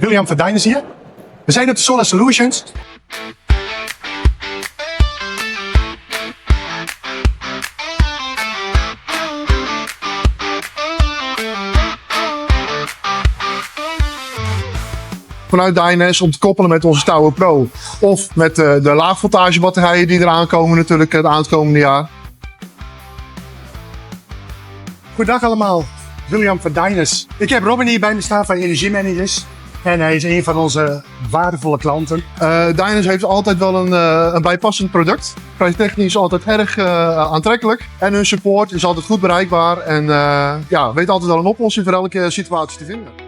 William van Dyness hier. We zijn op de Solar Solutions. Vanuit Dyness om te koppelen met onze Tower Pro of met de laagvoltage batterijen die eraan komen natuurlijk het aankomende jaar. Goedendag allemaal, William van Dyness. Ik heb Robin hier bij me staan van Energiemanagers. En hij is een van onze waardevolle klanten. Dyness heeft altijd wel een bijpassend product. Prijstechnisch altijd erg aantrekkelijk. En hun support is altijd goed bereikbaar. En weet altijd wel een oplossing voor elke situatie te vinden.